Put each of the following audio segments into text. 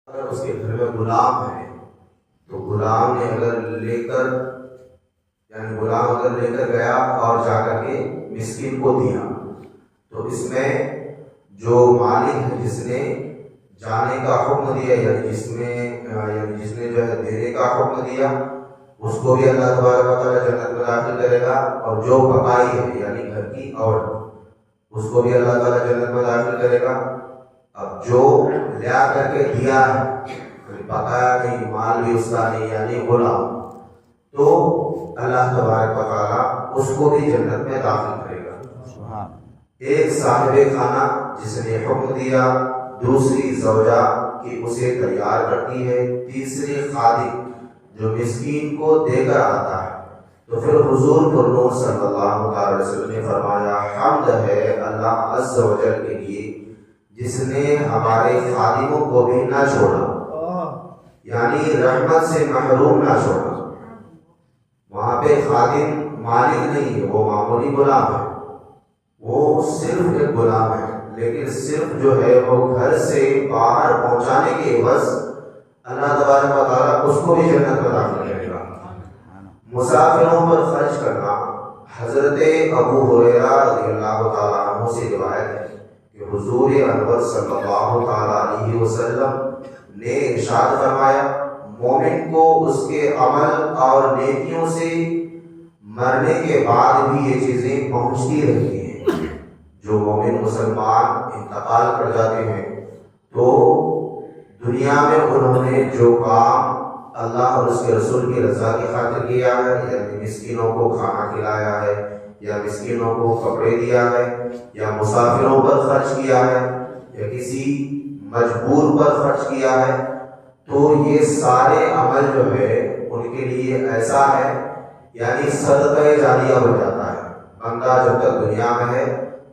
اگر اس کے گھر میں غلام ہے تو غلام نے اگر لے کر گیا اور جا کر کے مسکین کو دیا، تو اس میں جو مالک ہے جس نے جانے کا حکم دیا یعنی جس نے جو ہے دینے کا حکم دیا، اس کو بھی اللہ تبارک و تعالیٰ جنت میں داخل کرے گا، اور جو بقائی ہے یعنی گھر کی عورت اس کو بھی اللہ تعالیٰ جنت میں داخل کرے گا۔ اب جو لیا کر کے دیا ہے بقایا نہیں، مال بھی اس کا نہیں یعنی غلام، تو اللہ تبارک و تعالیٰ اس کو بھی جنت میں داخل کرے گا۔ ایک صاحب خانہ جس نے حکم دیا، دوسری زوجہ کہ اسے تیار کرتی ہے، تیسری خادم جو مسکین کو دے کر آتا ہے، تو پھر حضور پرنور صلی اللہ علیہ وسلم نے فرمایا حمد ہے اللہ عز و جل کے لیے جس نے ہمارے خادموں کو بھی نہ چھوڑا، یعنی رحمت سے محروم نہ چھوڑا۔ وہاں پہ خادم مالک نہیں ہے، وہ معمولی غلام ہے، وہ صرف ایک غلام ہے، لیکن صرف جو ہے وہ گھر سے باہر پہنچانے کے عوض اللہ تبارک و تعالیٰ اس کو بھی جنت میں داخل کرے گا۔ مسافروں پر خرچ کرنا، حضرت ابو ہریرہ رضی اللہ تعالیٰ عنہ سے روایت ہے کہ حضور انور صلی اللہ تعالیٰ علیہ وسلم نے ارشاد فرمایا مومن کو اس کے عمل اور نیکیوں سے مرنے کے بعد بھی یہ چیزیں پہنچتی رہتی ہیں۔ جو مومن مسلمان انتقال کر جاتے ہیں تو دنیا میں انہوں نے جو کام اللہ اور اس کے رسول کی رضا کی خاطر کیا ہے، یعنی مسکینوں کو کھانا کھلایا ہے، یا مسکینوں کو کپڑے دیا ہے، یا مسافروں پر خرچ کیا ہے، یا کسی مجبور پر خرچ کیا ہے، تو یہ سارے عمل جو ہے ان کے لیے ایسا ہے یعنی صدقہ جاریہ بن جاتا ہے۔ بندہ جب تک دنیا میں ہے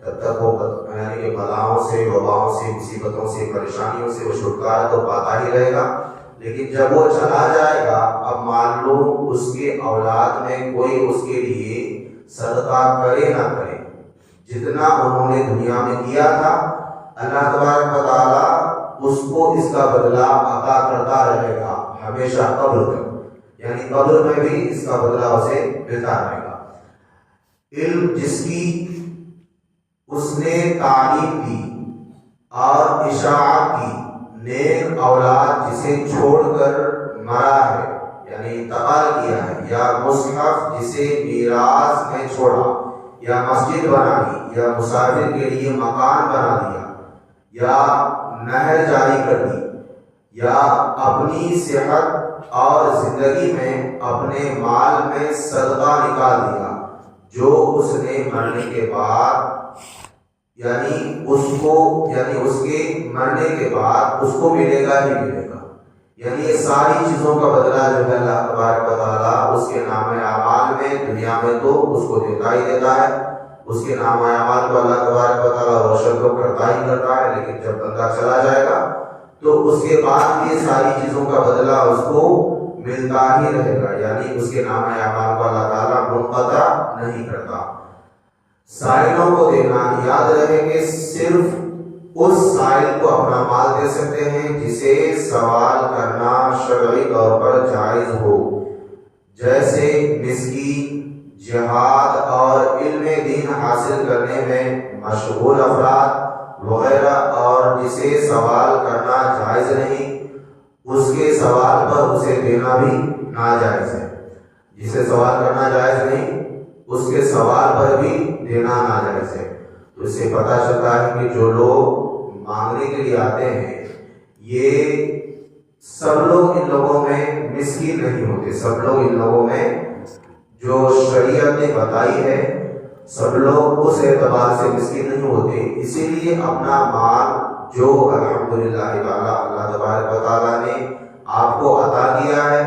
تب تک وہ یعنی کہ بلاؤں سے، وباؤں سے، مصیبتوں سے، پریشانیوں سے وہ چھٹکارا تو پاتا ہی رہے گا، لیکن جب وہ چلا جائے گا، اب مان لو اس کے اولاد میں کوئی اس کے لیے صدقہ کرے نہ کرے، جتنا انہوں نے دنیا میں کیا تھا اللہ تبارک و تعالیٰ اس کو اس کا بدلہ عطا کرتا رہے گا ہمیشہ قبر تک، یعنی قبر میں بھی اس کا بدلہ اسے ملتا رہے گا۔ علم جس کی اس نے تعلیم دی اور اشاعت کی، نیک اولاد جسے چھوڑ کر مرا ہے یعنی انتقال کیا ہے، یا مصحف جسے میراث میں چھوڑا، یا مسجد بنا دی، یا مسافر کے لیے مکان بنا دیا، یا نہر جاری کر دی، یا اپنی صحت اور زندگی میں اپنے مال میں صدقہ نکال دیا، جو اس نے مرنے کے بعد اس کے مرنے کے بعد اس کو ملے گا ہی ملے گا، یعنی یہ ساری چیزوں کا بدلہ جو ہے اللہ تبارک و تعالیٰ اس کے نام اعمال میں دنیا میں تو اس کو دیتا ہی دیتا ہے، اس کے نام اعمال کو اللہ تبارک و تعالیٰ روشن تو کرتا ہی کرتا ہے، لیکن جب بندہ چلا جائے گا تو اس کے بعد یہ ساری چیزوں کا بدلہ اس کو ملتا ہی رہے گا، یعنی اس کے نام اعمال کو اللہ تعالیٰ منقطع نہیں کرتا۔ سائلوں کو دینا، یاد رہے کہ صرف اس سائل کو اپنا مال دے سکتے ہیں جسے سوال کرنا شرعی طور پر جائز ہو، جیسے مسکین، جہاد اور علم دین حاصل کرنے میں مشغول افراد وغیرہ، اور جسے سوال کرنا جائز نہیں اس کے سوال پر اسے دینا بھی ناجائز ہے۔ جسے سوال کرنا جائز نہیں اس کے سوال پر بھی دینا ناجائز ہے۔ تو اس سے پتہ چلتا ہے کہ جو لوگ مانگنے کے لیے آتے ہیں یہ سب لوگ ان لوگوں میں مسکین نہیں ہوتے، سب لوگ ان لوگوں میں جو شریعت نے بتائی ہے سب لوگ اس اعتبار سے مسکین نہیں ہوتے، اسی لیے اپنا مال جو الحمدللہ تعالیٰ اللہ تبارک و تعالیٰ نے آپ کو عطا کیا ہے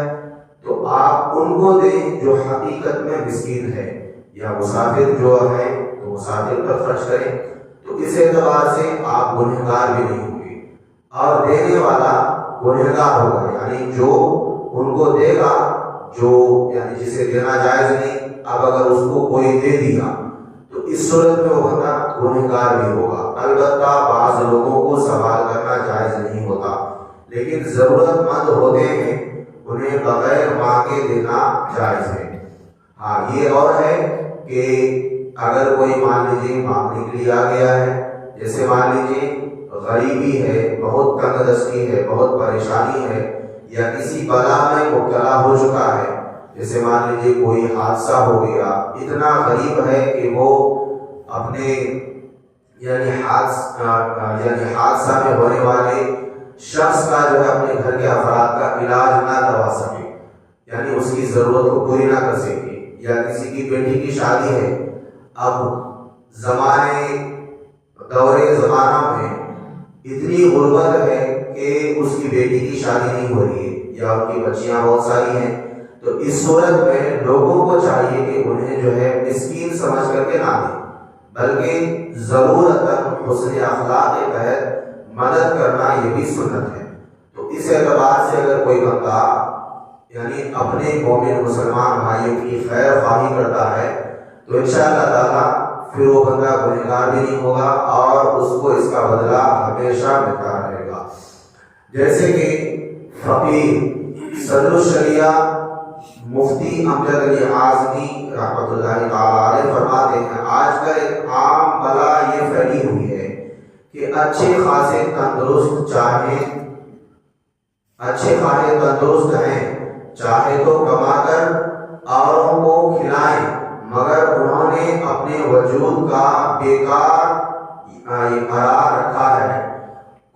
تو آپ ان کو دیں جو حقیقت میں مسکین ہے، یا مسافر جو ہے تو مسافر پر خرچ کریں، تو اس اعتبار سے آپ گنہگار بھی نہیں ہوں گے، اور دینے والا گنہگار ہوگا، یعنی جو ان کو دے گا جو یعنی جسے دینا جائز نہیں، اب اگر اس کو کوئی دے دیا تو اس صورت میں وہ بندہ گنہگار بھی ہوگا۔ البتہ بعض لوگوں کو سوال کرنا جائز نہیں ہوتا، لیکن ضرورت مند ہوتے ہیں انہیں بغیر مانگے دینا جائز ہے۔ ہاں یہ اور ہے کہ اگر کوئی مان لیجیے مانگنے کے لیے آ گیا ہے، جیسے مان لیجیے غریبی ہے، بہت تنگ دستی ہے، بہت پریشانی ہے، یا کسی بلا میں مبتلا ہو چکا ہے، جیسے مان لیجیے کوئی حادثہ ہو گیا، اتنا غریب ہے کہ وہ اپنے یعنی حادثہ میں ہونے والے شخص کا جو ہے اپنے گھر کے افراد کا علاج نہ کروا سکے، یعنی اس کی ضرورت کو پوری نہ کر سکے، یا کسی کی بیٹی کی شادی ہے، اب دور زمانہ میں اتنی غربت ہے کہ اس کی بیٹی کی شادی نہیں ہو رہی ہے، یا ان کی بچیاں بہت ساری ہیں، تو اس صورت میں لوگوں کو چاہیے کہ انہیں جو ہے مسکین سمجھ کر کے نہ دیں، بلکہ ضرورت حسن اخلاق کے تحت مدد کرنا یہ بھی سنت ہے۔ تو اس اعتبار سے اگر کوئی بندہ یعنی اپنے مومن مسلمان بھائیوں کی خیر خواہی کرتا ہے تو انشاءاللہ تعالیٰ پھر وہ بندہ گنہگار بھی نہیں ہوگا اور اس کو اس کا بدلہ ہمیشہ ملتا رہے گا۔ جیسے کہ فقیر صدر الشریعہ مفتی امجد علی اعظمی رحمۃ اللہ تعالیٰ علیہ فرماتے ہیں، آج کل ایک عام بلا یہ پھیلی ہوئی ہے کہ اچھے خاصے تندرست ہیں، چاہے تو کما کر اوروں کو کھلائیں، مگر انہوں نے اپنے وجود کا بیکار قرار رکھا ہے۔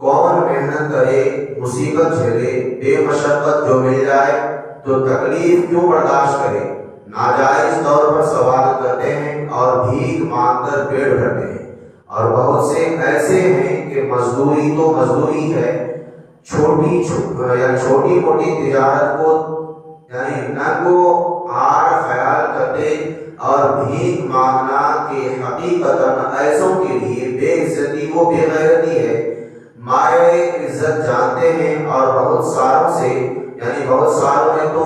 کون محنت کرے، مصیبت جھیلے، بے مشقت جو مل جائے تو تکلیف کیوں برداشت کرے، ناجائز طور پر سوال کرتے ہیں اور بھیک مانگ کر پیٹ بھرتے ہیں، اور بہت سے ایسے ہیں کہ مزدوری تو مزدوری ہے، چھوٹی موٹی تجارت کو یعنی ننگو آڑ خیال کرتے اور بھیک مانگنا کہ حقیقتاً ایسوں کے لیے بے عزتی و بے غیرتی ہے، مائے عزت جانتے ہیں، اور بہت ساروں نے تو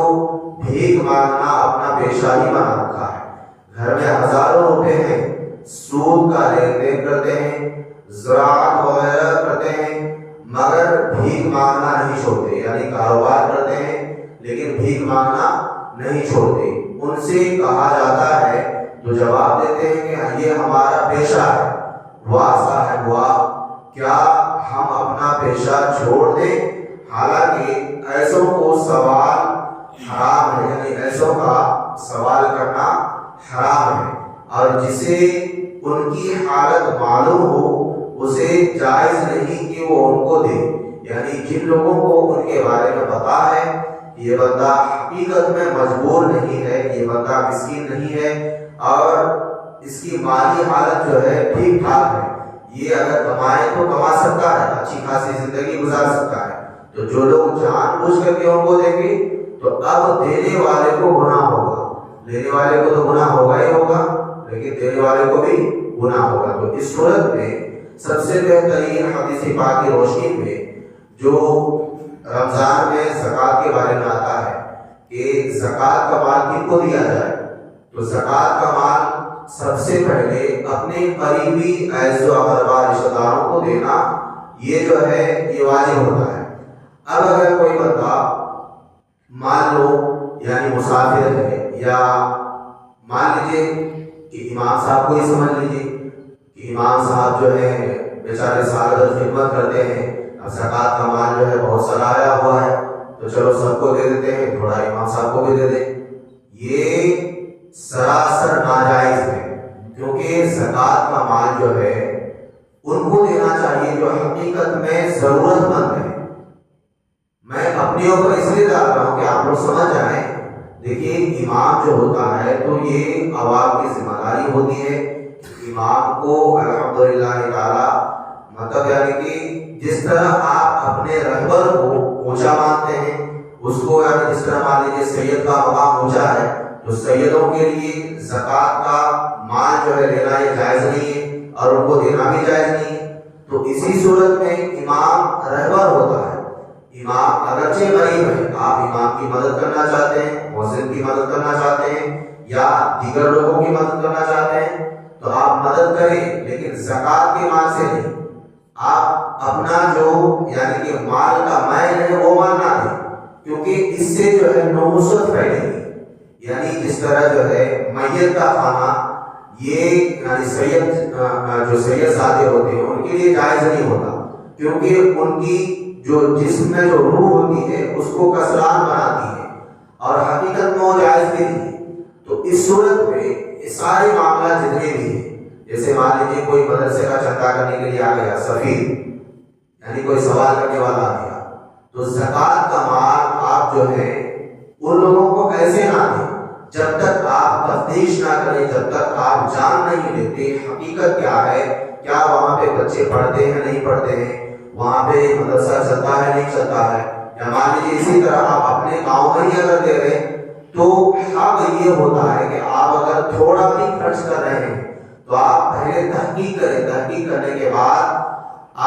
بھیک مانگنا اپنا پیشہ ہی بنا رکھا ہے۔ گھر میں ہزاروں روپے ہیں، سود کا لین دین کرتے ہیں، زراعت وغیرہ کرتے ہیں، مگر بھیک مانگنا نہیں چھوڑتے، یعنی کاروبار کرتے ہیں لیکن بھیک مانگنا نہیں چھوڑتے۔ ان سے کہا جاتا ہے تو جواب دیتے ہیں کہ یہ ہمارا پیشہ ہے۔ واہ صاحب واہ، کیا ہم اپنا پیشہ چھوڑ دیں؟ حالانکہ ایسوں کو سوال حرام ہے، یعنی ایسوں کا سوال کرنا حرام ہے، اور جسے ان کی حالت معلوم ہو اسے جائز نہیں کہ وہ ان کو دے، یعنی جن لوگوں کو ان کے بارے میں پتا ہے یہ بندہ حقیقت میں مجبور نہیں ہے، یہ بندہ مسکین نہیں ہے، اور اس کی مالی حالت جو ہے ٹھیک ٹھاک ہے، یہ اگر کمائے تو کما سکتا ہے، اچھی خاصی زندگی گزار سکتا ہے، تو جو لوگ جان بوجھ کر کے ان کو دیں گے تو اب دینے والے کو گناہ ہوگا، لینے والے کو تو گناہ ہوگا ہی ہوگا، لیکن دینے والے کو بھی گناہ ہوگا۔ تو اس صورت میں سب سے بہترین حدیث پاک کی روشنی میں جو رمضان میں زکوٰۃ کے بارے میں آتا ہے کہ زکوٰۃ کا مال کن کو دیا جائے، تو زکوٰۃ کا مال سب سے پہلے اپنے قریبی عزیز و اقربا رشتہ داروں کو دینا یہ جو ہے یہ واجب ہوتا ہے۔ اب اگر کوئی بندہ مان لو یعنی مسافر ہے، یا مان لیجیے کہ امام صاحب کو ہی سمجھ لیجیے کہ امام صاحب جو ہے بیچارے سال بھر خدمت کرتے ہیں، اب زکوٰۃ کا مال جو ہے بہت سارا آیا ہوا ہے تو چلو سب کو دے دیتے ہیں، تھوڑا امام صاحب کو بھی دے دیں، یہ سراسر ناجائز ہے، کیونکہ زکوٰۃ کا مال جو ہے ان کو دینا چاہیے جو حقیقت میں ضرورت مند ہے۔ میں اپنے اوپر اس لیے ڈال رہا ہوں کہ آپ لوگ سمجھ جائیں، دیکھیے امام جو ہوتا ہے تو یہ عوام کی ذمہ داری ہوتی ہے، امام کو الحمدللہ تعالی مطلب یعنی کہ جس طرح آپ اپنے رہبر کو اونچا مانتے ہیں، اس کو یعنی جس طرح مان لیجیے سید کا مقام اونچا ہے تو سیدوں کے لیے زکوٰۃ کا مال جو ہے لینا یہ جائز نہیں ہے اور ان کو دینا بھی جائز نہیں ہے۔ تو اسی صورت میں امام رہبر ہوتا ہے، امام اگرچہ غریب ہے، آپ امام کی مدد کرنا چاہتے ہیں، مؤذن کی مدد کرنا چاہتے ہیں یا دیگر لوگوں کی مدد کرنا چاہتے ہیں تو آپ مدد کریں، لیکن زکوٰۃ کے مال سے نہیں۔ آپ اپنا جو یعنی کہ مال کا میل ہے وہ مال نہ دیں، کیونکہ اس سے جو ہے نحوست پھیلے گی۔ یعنی جس طرح جو ہے میت کا کھانا یہ یعنی جو سید زادے ہوتے ہیں ان کے لیے جائز نہیں ہوتا، کیونکہ ان کی جو جسم میں جو روح ہوتی ہے اس کو کسران بناتی ہے اور حقیقت میں وہ جائز بھی نہیں ہے۔ تو اس صورت میں یہ سارے معاملات جتنے بھی ہیں، جیسے مان لیجیے کوئی مدرسے کا چندہ کرنے کے لیے آ گیا سفیر، یعنی کوئی سوال کرنے والا آ گیا، تو زکوٰۃ کا مال آپ جو ہے ان لوگوں کو ایسے نہ دیں جب تک آپ تفتیش نہ کریں، جب تک آپ جان نہیں لیتے حقیقت کیا ہے، کیا وہاں پہ بچے پڑھتے ہیں نہیں پڑھتے ہیں، وہاں پہ مدرسہ چلتا ہے نہیں چلتا ہے، یا مان لیجیے اسی طرح آپ اپنے گاؤں میں ہی اگر دے رہے تو حق یہ ہوتا ہے کہ آپ اگر تھوڑا بھی خرچ کر رہے ہیں تو آپ پہلے تحقیق کریں، تحقیق کرنے کے بعد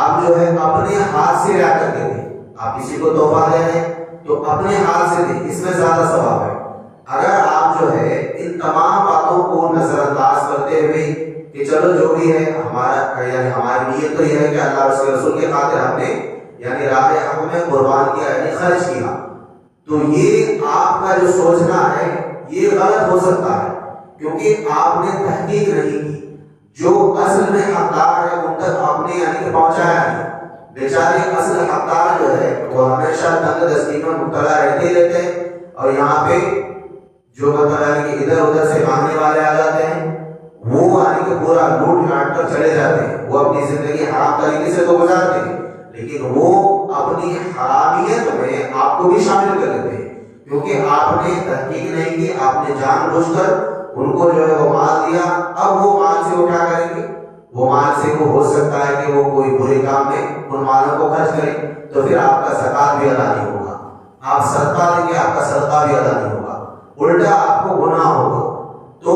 آپ جو ہے اپنے ہاتھ سے لا کر کے دیں۔ آپ کسی کو تحفہ دے رہے ہیں تو اپنے ہاتھ سے دیں، اس میں زیادہ ثواب ہے۔ اگر آپ جو ہے ان تمام باتوں کو نظر انداز کرتے ہوئے کہ چلو جو بھی ہے ہمارا یعنی ہماری نیت تو یہ ہے کہ اللہ اور اس کے رسول کے خاطر ہم نے یعنی راہ حق میں قربان کیا یعنی خرچ کیا، تو یہ آپ کا جو سوچنا ہے یہ غلط ہو سکتا ہے، کیونکہ آپ نے تحقیق نہیں کی۔ جو اصل میں حقدار ہے ان تک آپ نے یعنی کہ پہنچایا نہیں۔ بیچارے اصل حقدار جو ہے وہ ہمیشہ تنگ دستی میں مبتلا رہتے ہیں، اور یہاں پہ جو مطلب ہے کہ ادھر ادھر سے مانگنے والے آ جاتے ہیں، وہ یعنی کہ پورا لوٹ لاٹ کر چلے جاتے ہیں۔ وہ اپنی زندگی حرام طریقے سے تو گزارتے ہیں، لیکن وہ اپنی حرامیت میں آپ کو بھی شامل کر لیتے ہیں، کیونکہ آپ نے تحقیق نہیں کی، آپ نے جان بوجھ کر ان کو جو ہے وہ مال دیا۔ اب وہ مال سے وہ کیا کریں گے؟ وہ مال سے وہ ہو سکتا ہے کہ وہ کوئی برے کام میں ان مالوں کو خرچ کریں، تو پھر آپ کا زکوٰۃ بھی ادا نہیں ہوگا، آپ صدقہ دیں گے آپ کا صدقہ بھی ادا نہیں ہوگا، الٹا آپ کو گناہ ہوگا۔ تو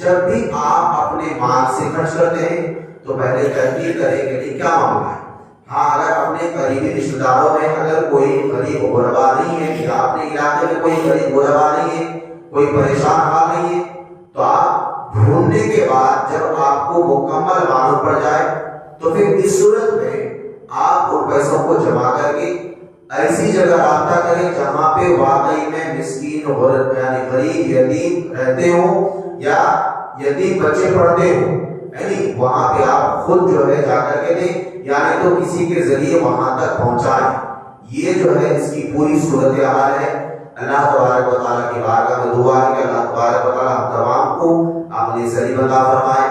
جب بھی آپ اپنے مال سے خرچ کرتے ہیں تو پہلے تحقیق کریں کہ یہ کیا معاملہ ہے۔ ہاں اگر اپنے قریبی رشتہ داروں میں اگر کوئی غریب غربا نہیں ہے یا اپنے علاقے میں کوئی غریب غربا نہیں ہے، کوئی پریشان حال نہیں ہے، تو آپ ڈھونڈنے کے بعد جب آپ کو مکمل معلوم پڑ جائے تو پھر اس صورت میں آپ ان پیسوں کو جمع کر کے ایسی جگہ رابطہ کریں جہاں پہ واقعی میں مسکین یعنی غریب یتیم رہتے ہوں یا یتیم بچے پڑھتے ہوں، یعنی وہاں پہ آپ خود جو ہے جا کر کے دیں، یعنی تو کسی کے ذریعے وہاں تک پہنچائیں۔ یہ جو ہے اس کی پوری صورتحال ہے۔ اللہ تبارک و تعالیٰ کی بارگاہ میں دعا ہے کہ اللہ تبارک و تعالیٰ ہم تمام کو اپنی صحیح عطا فرمائے۔